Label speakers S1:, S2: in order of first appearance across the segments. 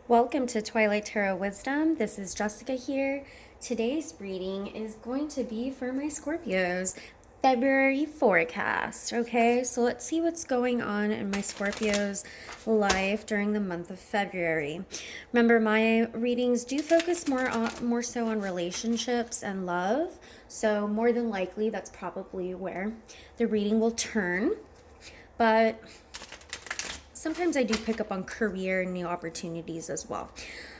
S1: Welcome to Twilight Tarot Wisdom. This is Jessica here. Today's reading is going to be for my Scorpios February forecast. Okay, so let's see what's going on in my Scorpios' life during the month of February. Remember, my readings do focus more so on relationships and love. So more than likely, that's probably where the reading will turn. But sometimes I do pick up on career and new opportunities as well.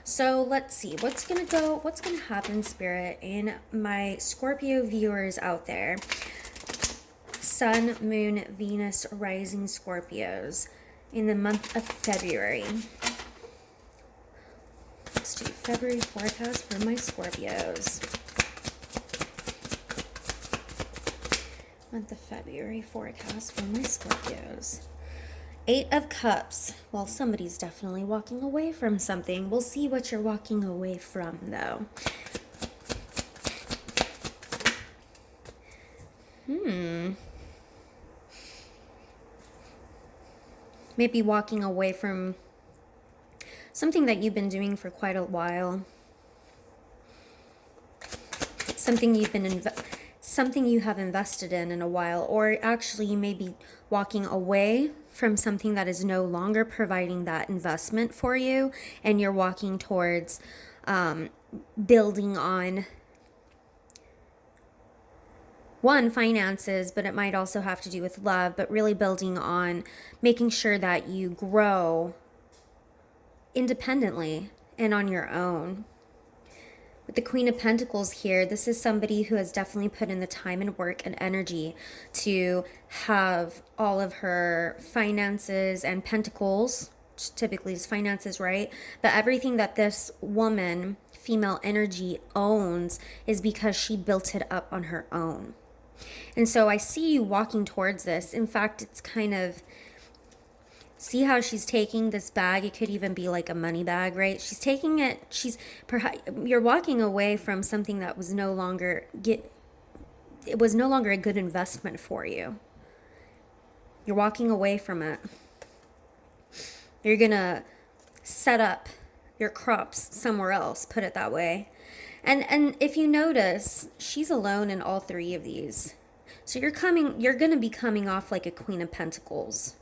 S1: So let's see what's going to happen, Spirit, in my Scorpio viewers out there. Sun, Moon, Venus, rising Scorpios in the month of February. Let's do February forecast for my Scorpios. Month of February forecast for my Scorpios. Eight of Cups. Well, somebody's definitely walking away from something. We'll see what you're walking away from, though. Maybe walking away from something that you've been doing for quite a while. Something you have invested in a while, or actually you may be walking away from something that is no longer providing that investment for you, and you're walking towards building on finances, but it might also have to do with love, but really building on making sure that you grow independently and on your own. With the Queen of Pentacles here, this is somebody who has definitely put in the time and work and energy to have all of her finances and pentacles, which typically is finances, right? But everything that this woman, female energy, owns is because she built it up on her own. And so I see you walking towards this. In fact, it's kind of, see how she's taking this bag? It could even be like a money bag, right? She's taking it, you're walking away from something that was no longer a good investment for you. You're walking away from it. You're gonna set up your crops somewhere else, put it that way. And if you notice, she's alone in all three of these. So you're gonna be coming off like a Queen of Pentacles.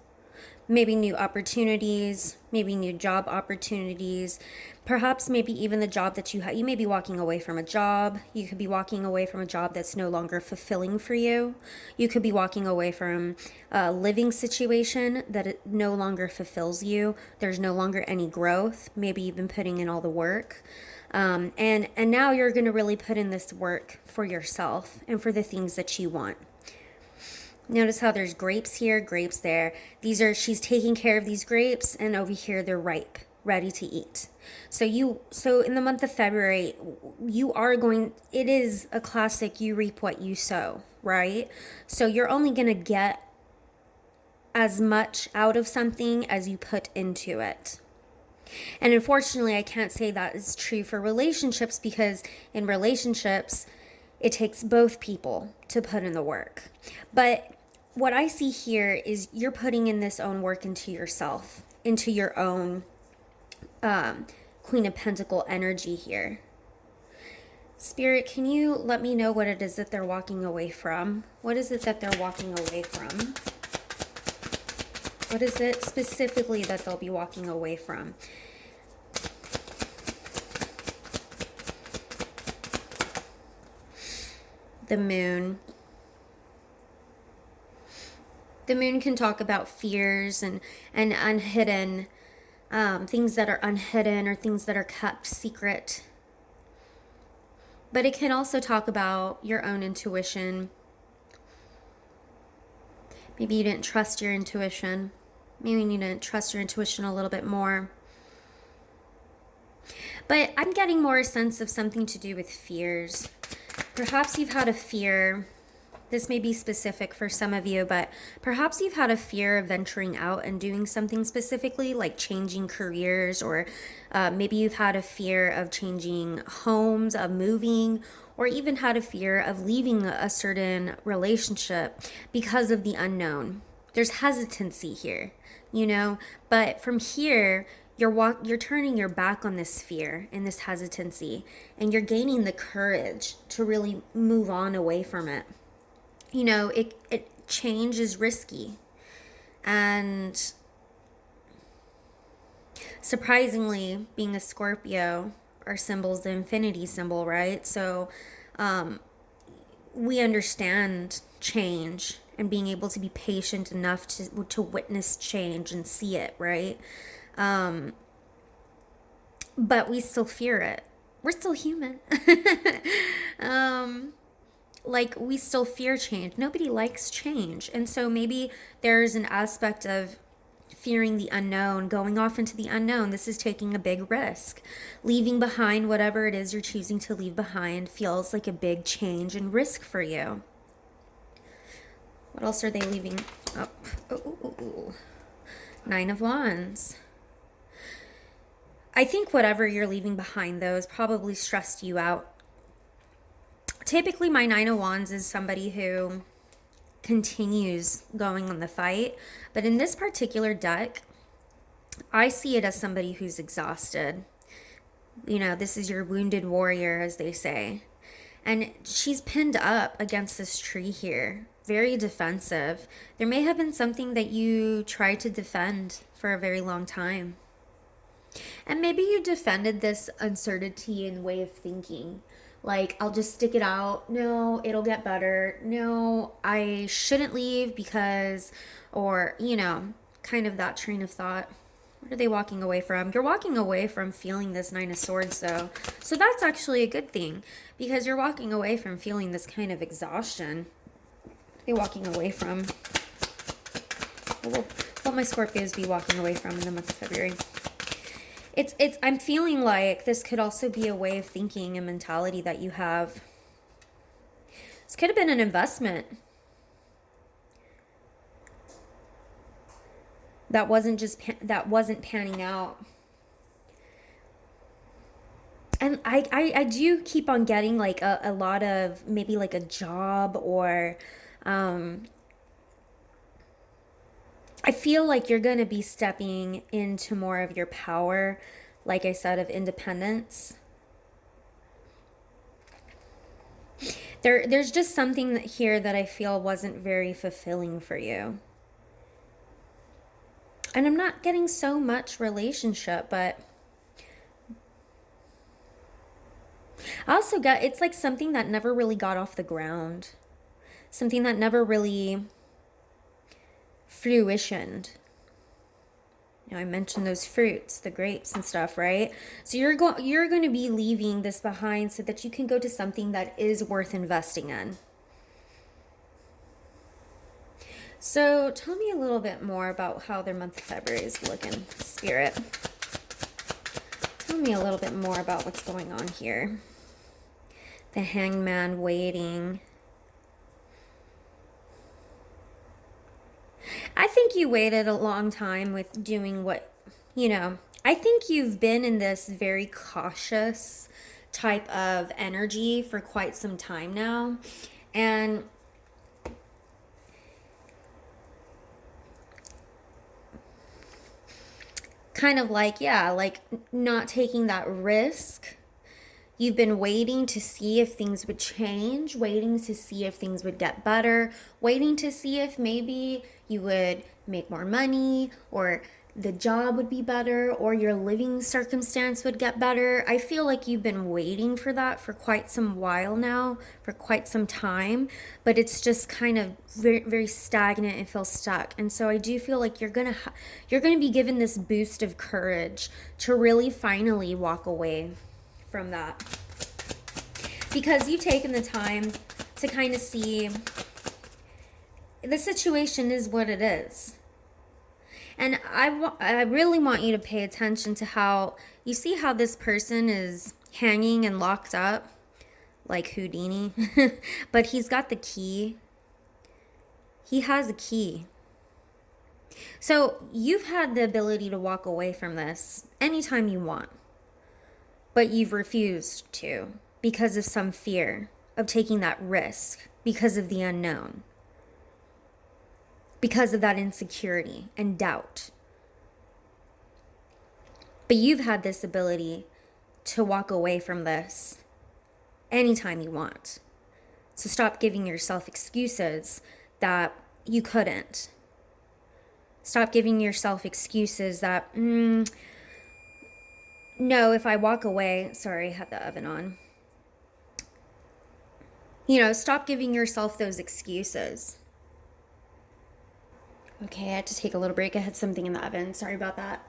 S1: Maybe new opportunities, maybe new job opportunities, perhaps maybe even the job that you have. You may be walking away from a job. You could be walking away from a job that's no longer fulfilling for you. You could be walking away from a living situation that it no longer fulfills you. There's no longer any growth. Maybe you've been putting in all the work. And now you're going to really put in this work for yourself and for the things that you want. Notice how there's grapes here, grapes there. She's taking care of these grapes, and over here they're ripe, ready to eat. So in the month of February, it is a classic, you reap what you sow, right? So you're only going to get as much out of something as you put into it. And unfortunately, I can't say that is true for relationships, because in relationships, it takes both people to put in the work. But what I see here is you're putting in this own work into yourself, into your own Queen of Pentacle energy here. Spirit, can you let me know what it is that they're walking away from? What is it that they're walking away from? What is it specifically that they'll be walking away from? The Moon. The Moon can talk about fears and unhidden, things that are unhidden or things that are kept secret. But it can also talk about your own intuition. Maybe you didn't trust your intuition. Maybe you need to trust your intuition a little bit more. But I'm getting more a sense of something to do with fears. Perhaps you've had a fear. This may be specific for some of you, but perhaps you've had a fear of venturing out and doing something specifically, like changing careers, or maybe you've had a fear of changing homes, of moving, or even had a fear of leaving a certain relationship because of the unknown. There's hesitancy here, but from here, you're turning your back on this fear and this hesitancy, and you're gaining the courage to really move on away from it. You know, it change is risky. And surprisingly, being a Scorpio, our symbol's the infinity symbol, right? So we understand change and being able to be patient enough to witness change and see it, right? But we still fear it. We're still human. Like, we still fear change. Nobody likes change. And so maybe there's an aspect of fearing the unknown, going off into the unknown. This is taking a big risk. Leaving behind whatever it is you're choosing to leave behind feels like a big change and risk for you. What else are they leaving? Oh. 9 of Wands. I think whatever you're leaving behind, though, has probably stressed you out. Typically, my 9 of Wands is somebody who continues going on the fight. But in this particular deck, I see it as somebody who's exhausted. You know, this is your wounded warrior, as they say. And she's pinned up against this tree here. Very defensive. There may have been something that you tried to defend for a very long time. And maybe you defended this uncertainty and way of thinking. Like, I'll just stick it out. No, it'll get better. No, I shouldn't leave because, or, you know, kind of that train of thought. What are they walking away from? You're walking away from feeling this 9 of Swords, though. So that's actually a good thing, because you're walking away from feeling this kind of exhaustion. What are they walking away from? What will my Scorpios be walking away from in the month of February? I'm feeling like this could also be a way of thinking and mentality that you have. This could have been an investment that wasn't panning out. And I do keep on getting like a lot of maybe like a job, or I feel like you're going to be stepping into more of your power, like I said, of independence. There's just something here that I feel wasn't very fulfilling for you. And I'm not getting so much relationship, but I also got, it's like something that never really got off the ground. Something that never really fruitioned. You know, I mentioned those fruits, the grapes and stuff, right? So you're going to be leaving this behind so that you can go to something that is worth investing in. So tell me a little bit more about how their month of February is looking, Spirit. Tell me a little bit more about what's going on here. The Hangman waiting. I think you waited a long time with doing what, you know, I think you've been in this very cautious type of energy for quite some time now. And kind of like, yeah, like not taking that risk. You've been waiting to see if things would change, waiting to see if things would get better, waiting to see if maybe you would make more money, or the job would be better, or your living circumstance would get better. I feel like you've been waiting for that for quite some while now, for quite some time, but it's just kind of very, very stagnant and feels stuck. And so I do feel like you're gonna be given this boost of courage to really finally walk away from that, because you've taken the time to kind of see the situation is what it is. And I really want you to pay attention to how you see how this person is hanging and locked up like Houdini, but he's got the key. He has a key. So you've had the ability to walk away from this anytime you want, but you've refused to because of some fear of taking that risk, because of the unknown, because of that insecurity and doubt. But you've had this ability to walk away from this anytime you want. So stop giving yourself excuses that you couldn't. Stop giving yourself excuses that, no, if I walk away, sorry, I had the oven on. Stop giving yourself those excuses. Okay, I had to take a little break. I had something in the oven. Sorry about that.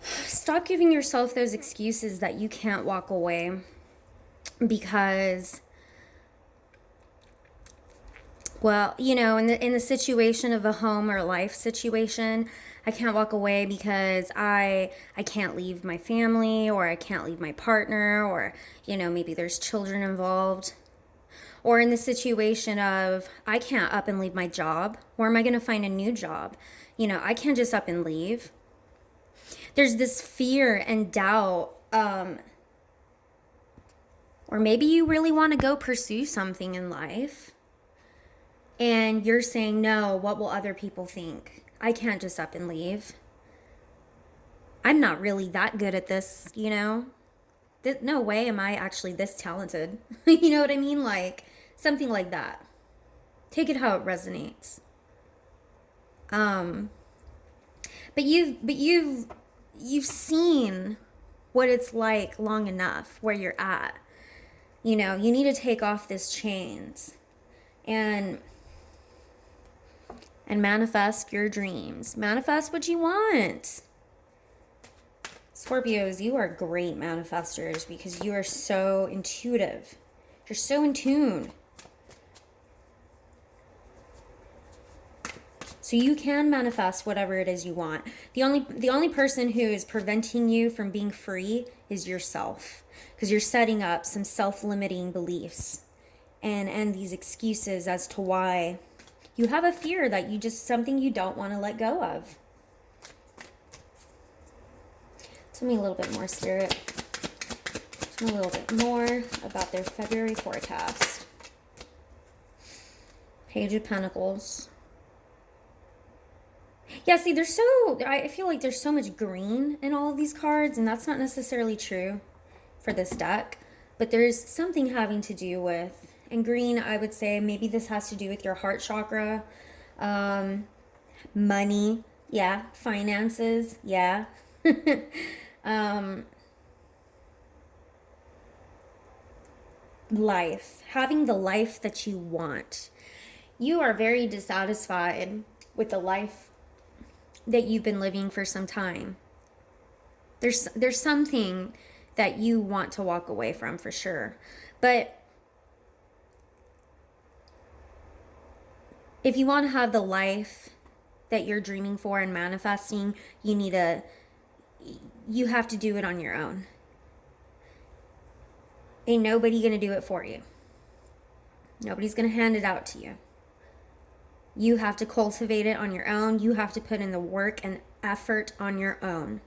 S1: Stop giving yourself those excuses that you can't walk away because, well, in the situation of a home or life situation, I can't walk away because I can't leave my family, or I can't leave my partner, or, maybe there's children involved. Or in the situation of, I can't up and leave my job. Where am I going to find a new job? I can't just up and leave. There's this fear and doubt. Or maybe you really want to go pursue something in life. And you're saying, no, what will other people think? I can't just up and leave. I'm not really that good at this, No way am I actually this talented. You know what I mean? Like, something like that. Take it how it resonates. But you've seen what it's like long enough where you're at. You need to take off these chains and manifest your dreams. Manifest what you want. Scorpios, you are great manifestors because you are so intuitive. You're so in tune. So you can manifest whatever it is you want. The only person who is preventing you from being free is yourself, because you're setting up some self-limiting beliefs and these excuses as to why you have a fear that something you don't want to let go of. Tell me a little bit more, Spirit. Tell me a little bit more about their February forecast. Page of Pentacles. Yeah, see, I feel like there's so much green in all of these cards, and that's not necessarily true for this deck, but there's something having to do with, and green, I would say maybe this has to do with your heart chakra, money, yeah, finances, yeah, life, having the life that you want. You are very dissatisfied with the life that you've been living for some time. There's something that you want to walk away from for sure. But if you want to have the life that you're dreaming for and manifesting, you have to do it on your own. Ain't nobody gonna do it for you. Nobody's gonna hand it out to you. You have to cultivate it on your own. You have to put in the work and effort on your own.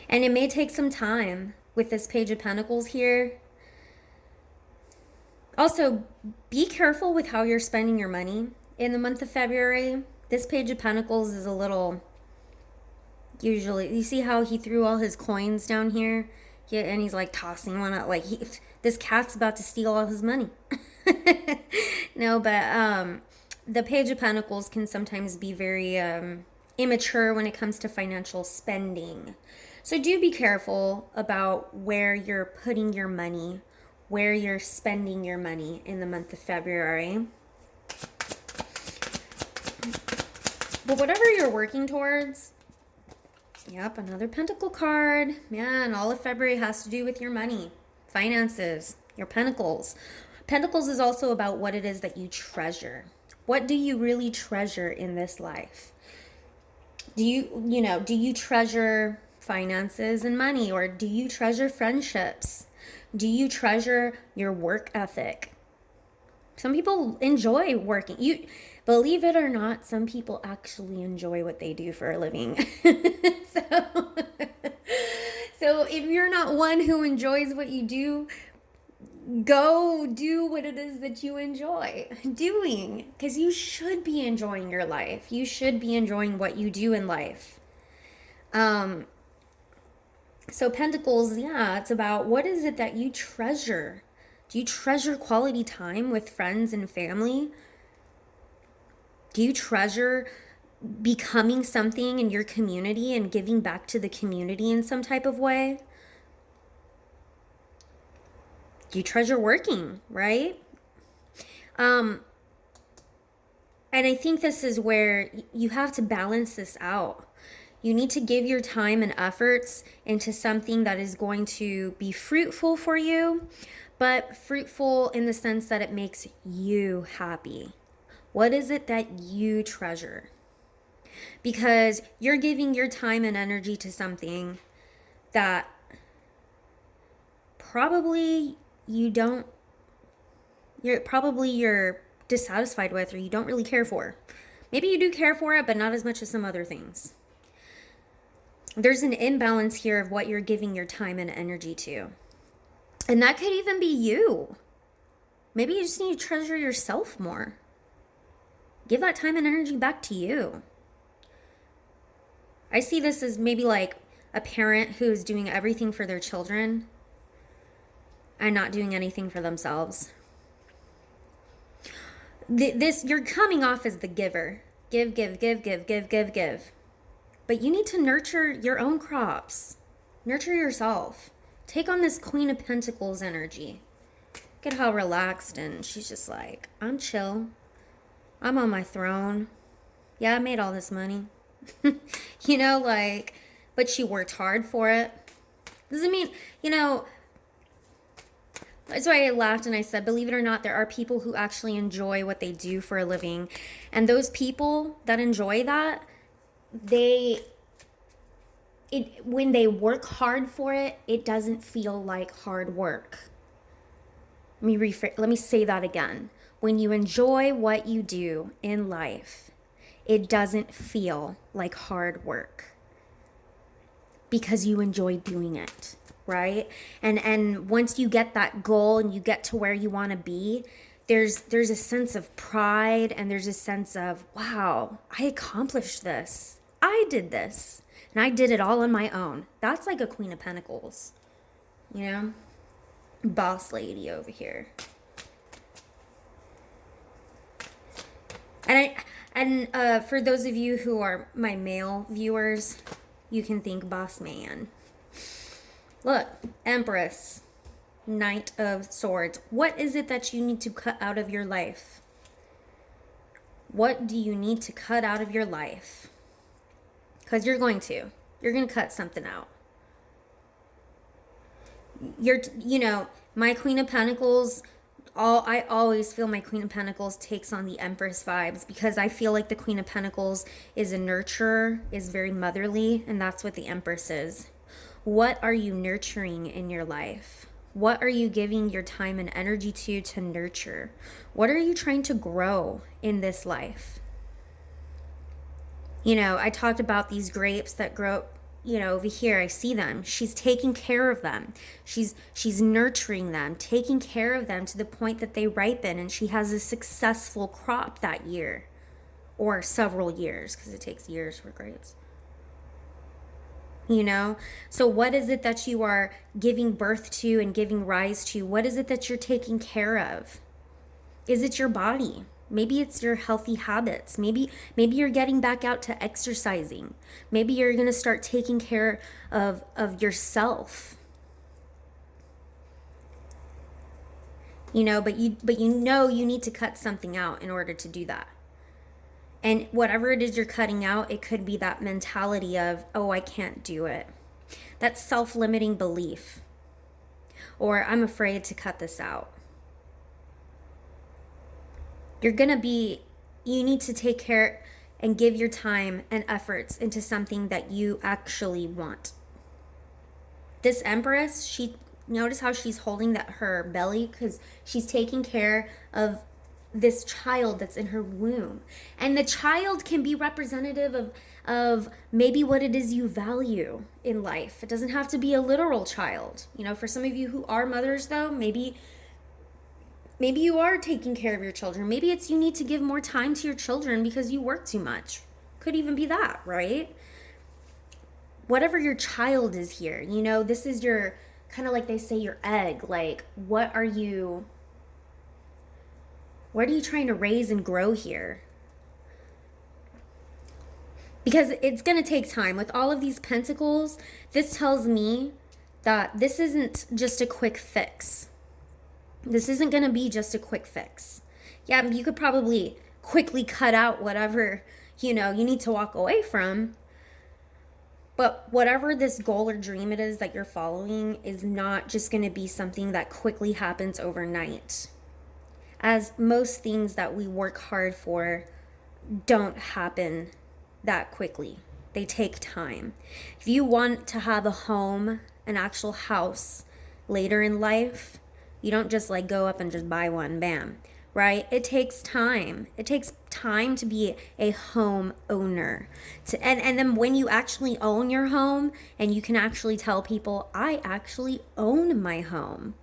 S1: And it may take some time with this Page of Pentacles here. Also, be careful with how you're spending your money in the month of February. This Page of Pentacles is a little, usually, you see how he threw all his coins down here? And he's like tossing one out, like this cat's about to steal all his money. No, but the Page of Pentacles can sometimes be very immature when it comes to financial spending. So do be careful about where you're putting your money, where you're spending your money in the month of February. But whatever you're working towards, yep, another Pentacle card. Man, all of February has to do with your money, finances, your Pentacles. Pentacles is also about what it is that you treasure. What do you really treasure in this life? Do you treasure finances and money, or do you treasure friendships? Do you treasure your work ethic? Some people enjoy working. Believe it or not, some people actually enjoy what they do for a living. So if you're not one who enjoys what you do, go do what it is that you enjoy doing, because you should be enjoying your life. You should be enjoying what you do in life. So Pentacles, yeah, it's about what is it that you treasure? Do you treasure quality time with friends and family? Do you treasure becoming something in your community and giving back to the community in some type of way? Do you treasure working, right? And I think this is where you have to balance this out. You need to give your time and efforts into something that is going to be fruitful for you, but fruitful in the sense that it makes you happy. What is it that you treasure? Because you're giving your time and energy to something that probably you're dissatisfied with, or you don't really care for. Maybe you do care for it, but not as much as some other things. There's an imbalance here of what you're giving your time and energy to. And that could even be you. Maybe you just need to treasure yourself more. Give that time and energy back to you. I see this as maybe like a parent who is doing everything for their children and not doing anything for themselves. You're coming off as the giver. Give. But you need to nurture your own crops. Nurture yourself. Take on this Queen of Pentacles energy. Look at how relaxed, and she's just like, I'm chill. I'm on my throne. Yeah, I made all this money. You know, like, but she worked hard for it. Doesn't mean, you know, that's why I laughed and I said, believe it or not, there are people who actually enjoy what they do for a living. And those people that enjoy that, when they work hard for it, it doesn't feel like hard work. Let me say that again. When you enjoy what you do in life, it doesn't feel like hard work because you enjoy doing it, right? And once you get that goal and you get to where you want to be, there's a sense of pride, and there's a sense of, wow, I accomplished this. I did this, and I did it all on my own. That's like a Queen of Pentacles, you know? Boss lady over here. And for those of you who are my male viewers, you can think boss man. Look, Empress, Knight of Swords. What is it that you need to cut out of your life? What do you need to cut out of your life? Because you're going to cut something out. My Queen of Pentacles, I always feel my Queen of Pentacles takes on the Empress vibes, because I feel like the Queen of Pentacles is a nurturer, is very motherly, and that's what the Empress is. What are you nurturing in your life? What are you giving your time and energy to nurture? What are you trying to grow in this life? You know, I talked about these grapes that grow, over here. I see them. She's taking care of them. She's nurturing them, taking care of them to the point that they ripen, and she has a successful crop that year, or several years, because it takes years for grapes. So what is it that you are giving birth to and giving rise to? What is it that you're taking care of? Is it your body? Maybe it's your healthy habits. Maybe you're getting back out to exercising. Maybe you're going to start taking care of yourself. But you need to cut something out in order to do that. And whatever it is you're cutting out, it could be that mentality of, oh, I can't do it. That's self-limiting belief. Or I'm afraid to cut this out. You need to take care and give your time and efforts into something that you actually want. This Empress, notice how she's holding her belly, because she's taking care of this child that's in her womb. And the child can be representative of maybe what it is you value in life. It doesn't have to be a literal child. For some of you who are mothers, though, maybe you are taking care of your children. Maybe it's you need to give more time to your children because you work too much. Could even be that, right? whatever your child is here. You know, this is your, kind of like they say, your egg. Like, what are you trying to raise and grow here? Because it's going to take time. With all of these pentacles, this tells me that this isn't just a quick fix. This isn't going to be just a quick fix. Yeah, you could probably quickly cut out whatever, you need to walk away from. But whatever this goal or dream it is that you're following is not just going to be something that quickly happens overnight. As most things that we work hard for don't happen that quickly. They take time. If you want to have a home, an actual house later in life, you don't just like go up and just buy one, bam, right? It takes time. It takes time to be a home owner. And then when you actually own your home and you can actually tell people, I actually own my home.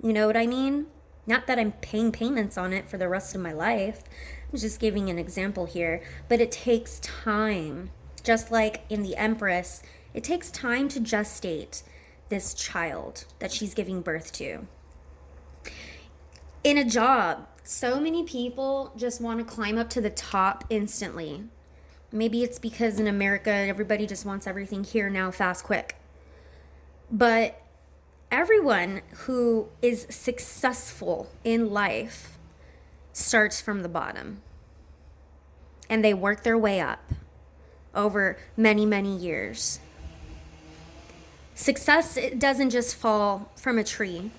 S1: You know what I mean? Not that I'm paying payments on it for the rest of my life. I'm just giving an example here. But it takes time. Just like in the Empress, it takes time to gestate this child that she's giving birth to. In a job, so many people just want to climb up to the top instantly. Maybe it's because in America, everybody just wants everything here, now, fast, quick. But everyone who is successful in life starts from the bottom. And they work their way up over many, many years. Success, it doesn't just fall from a tree,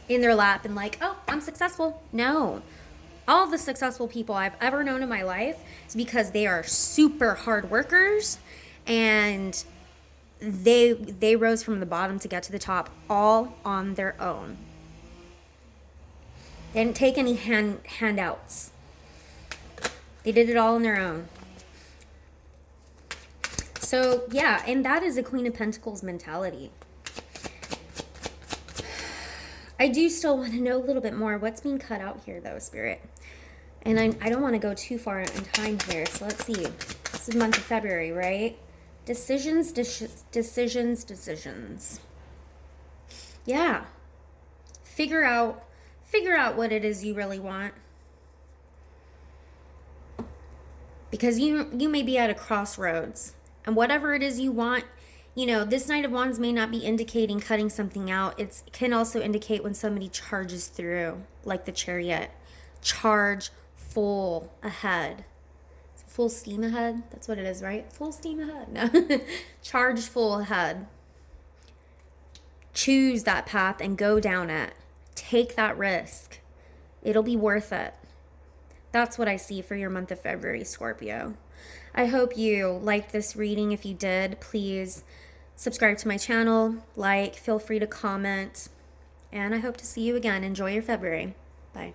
S1: in their lap and like, oh, I'm successful. No. All the successful people I've ever known in my life is because they are super hard workers and they rose from the bottom to get to the top all on their own. They didn't take any handouts. They did it all on their own. So, yeah, and that is a Queen of Pentacles mentality. I do still want to know a little bit more. What's being cut out here, though, Spirit? And I don't want to go too far in time here. So let's see. This is the month of February, right? Decisions. Yeah. Figure out what it is you really want. Because you may be at a crossroads. And whatever it is you want, this Knight of Wands may not be indicating cutting something out. It can also indicate when somebody charges through, like the Chariot. Charge full ahead. Full steam ahead? That's what it is, right? Full steam ahead. No. Charge full ahead. Choose that path and go down it. Take that risk. It'll be worth it. That's what I see for your month of February, Scorpio. I hope you liked this reading. If you did, please subscribe to my channel, feel free to comment, and I hope to see you again. Enjoy your February. Bye.